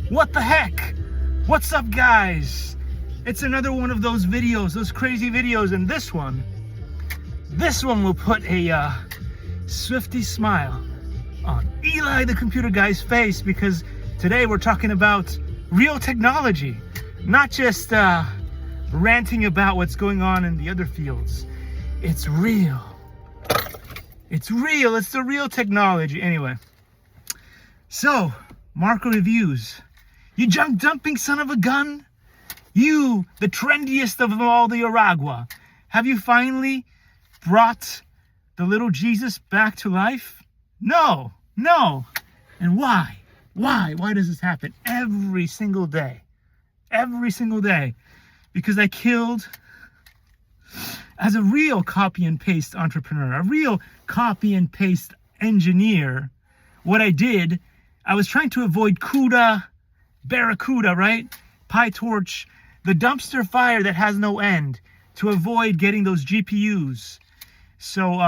What the heck? What's up, guys? It's another one of those videos, those crazy videos, and this one will put a swifty smile on Eli the computer guy's face, because today we're talking about real technology, not just ranting about what's going on in the other fields. It's real. It's real. It's the real technology. Anyway, so Marco reviews. You junk dumping son of a gun. You, the trendiest of all the Aragua. Have you finally brought the little Jesus back to life? No. And why? Why does this happen every single day? Every single day. Because I killed, as a real copy and paste entrepreneur, a real copy and paste engineer, what I did, I was trying to avoid CUDA, Barracuda, right? PyTorch, the dumpster fire that has no end, to avoid getting those GPUs. So,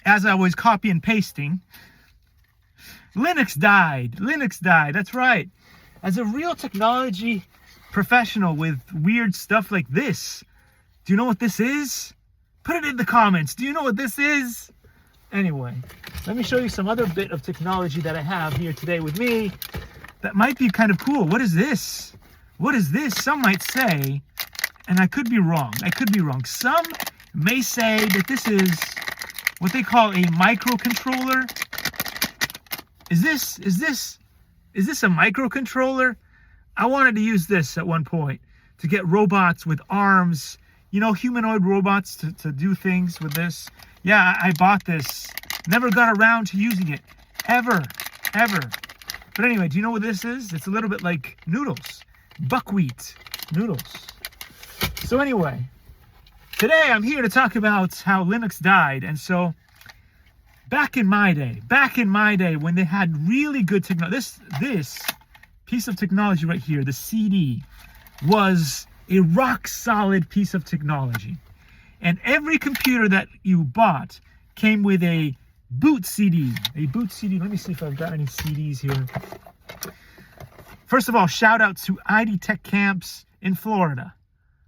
as I was copy and pasting, Linux died. That's right. As a real technology professional with weird stuff like this, do you know what this is? Put it in the comments. Do you know what this is? Anyway, let me show you some other bit of technology that I have here today with me that might be kind of cool. What is this? What is this? Some might say, and I could be wrong. Some may say that this is what they call a microcontroller. Is this a microcontroller? I wanted to use this at one point to get robots with arms, you know, humanoid robots to do things with this. Yeah, I bought this. Never got around to using it. Ever. But anyway, do you know what this is? It's a little bit like noodles. Buckwheat noodles. So anyway, today I'm here to talk about how Linux died. And so back in my day when they had really good technology, this piece of technology right here, the CD, was a rock solid piece of technology. And every computer that you bought came with a boot CD. Let me see if I've got any CDs here. First of all, shout out to ID Tech Camps in Florida.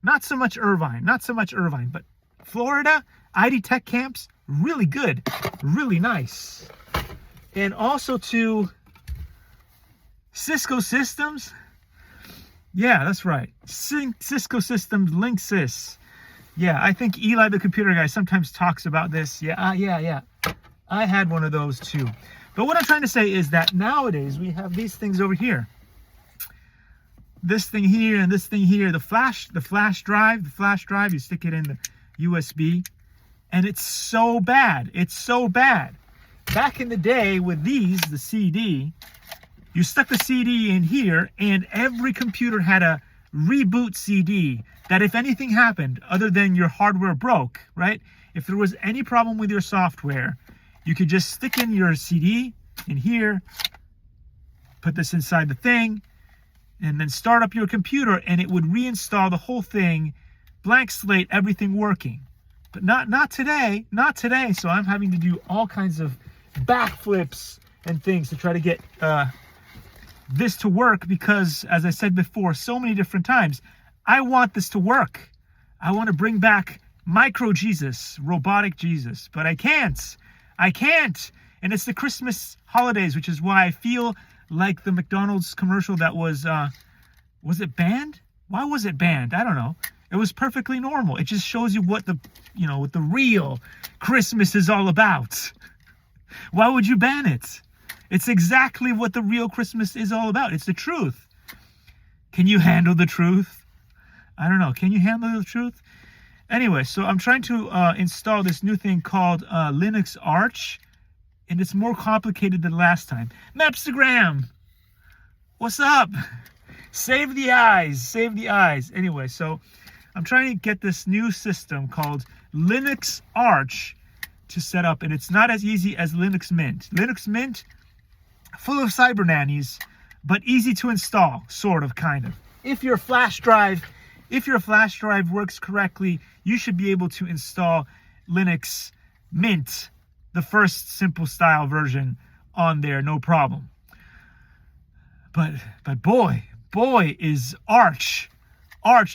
Not so much Irvine, but Florida, ID Tech Camps, really good, really nice. And also to Cisco Systems. Yeah, that's right. Cisco Systems, Linksys. Yeah, I think Eli the computer guy sometimes talks about this. Yeah. I had one of those too. But what I'm trying to say is that nowadays we have these things over here. This thing here and this thing here. The flash drive, you stick it in the USB. And it's so bad. Back in the day with these, the CD, you stuck the CD in here and every computer had a reboot CD that if anything happened other than your hardware broke, right? If there was any problem with your software, you could just stick in your CD in here, put this inside the thing, and then start up your computer and it would reinstall the whole thing, blank slate, everything working. But not today. So I'm having to do all kinds of backflips and things to try to get this to work, because as I said before so many different times, I want this to work. I want to bring back micro Jesus, robotic Jesus, but I can't. And it's the Christmas holidays, which is why I feel like the McDonald's commercial that was it banned? Why was it banned? I don't know. It was perfectly normal. It just shows you what the real Christmas is all about. Why would you ban it? It's exactly what the real Christmas is all about. It's the truth. Can you handle the truth? I don't know. Can you handle the truth? Anyway, so I'm trying to install this new thing called Linux Arch, and it's more complicated than last time. Mapstagram! What's up? Save the eyes. Anyway, so I'm trying to get this new system called Linux Arch to set up, and it's not as easy as Linux Mint. Linux Mint, full of cyber nannies, but easy to install, sort of, kind of. If your flash drive works correctly, you should be able to install Linux Mint, the first simple style version, on there, no problem. But boy is Arch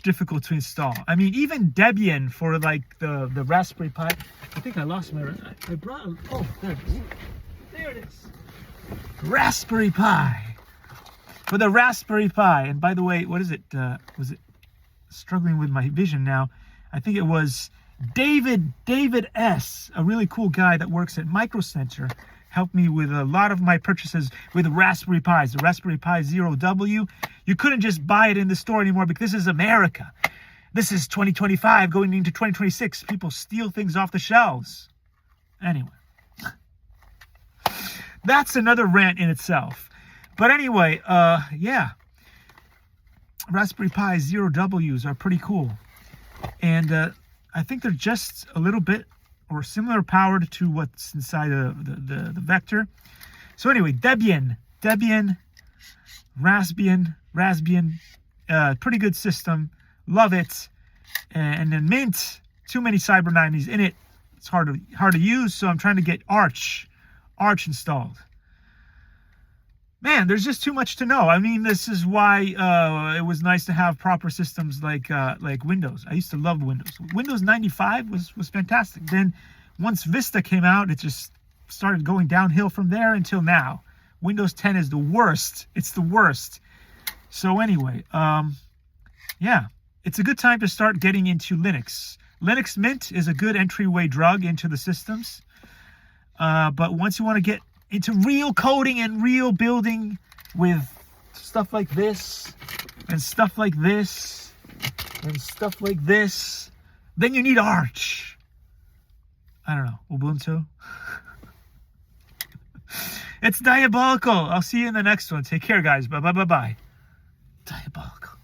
difficult to install. I mean, even Debian for like the Raspberry Pi. I think I lost my. I brought. Oh, there it is. There it is. Raspberry Pi. For the Raspberry Pi. And by the way, what is it? Was it struggling with my vision now? I think it was David S., a really cool guy that works at Micro Center, helped me with a lot of my purchases with Raspberry Pis. The Raspberry Pi Zero W. You couldn't just buy it in the store anymore because this is America. This is 2025 going into 2026. People steal things off the shelves. Anyway. That's another rant in itself. But anyway, yeah. Raspberry Pi Zero Ws are pretty cool. And I think they're just a little bit or similar powered to what's inside the Vector. So anyway, Debian, Raspbian, pretty good system. Love it. And then Mint, too many Cyber 90s in it. It's hard to use, so I'm trying to get Arch installed. Man, there's just too much to know. I mean, this is why it was nice to have proper systems like Windows. I used to love Windows. Windows 95 was fantastic. Then once Vista came out, it just started going downhill from there until now. Windows 10 is the worst. It's the worst. So anyway, yeah, it's a good time to start getting into Linux. Linux Mint is a good entryway drug into the systems. But once you want to get into real coding and real building with stuff like this and stuff like this and stuff like this, then you need Arch. I don't know, Ubuntu. It's diabolical. I'll see you in the next one. Take care, guys. Bye. Diabolical.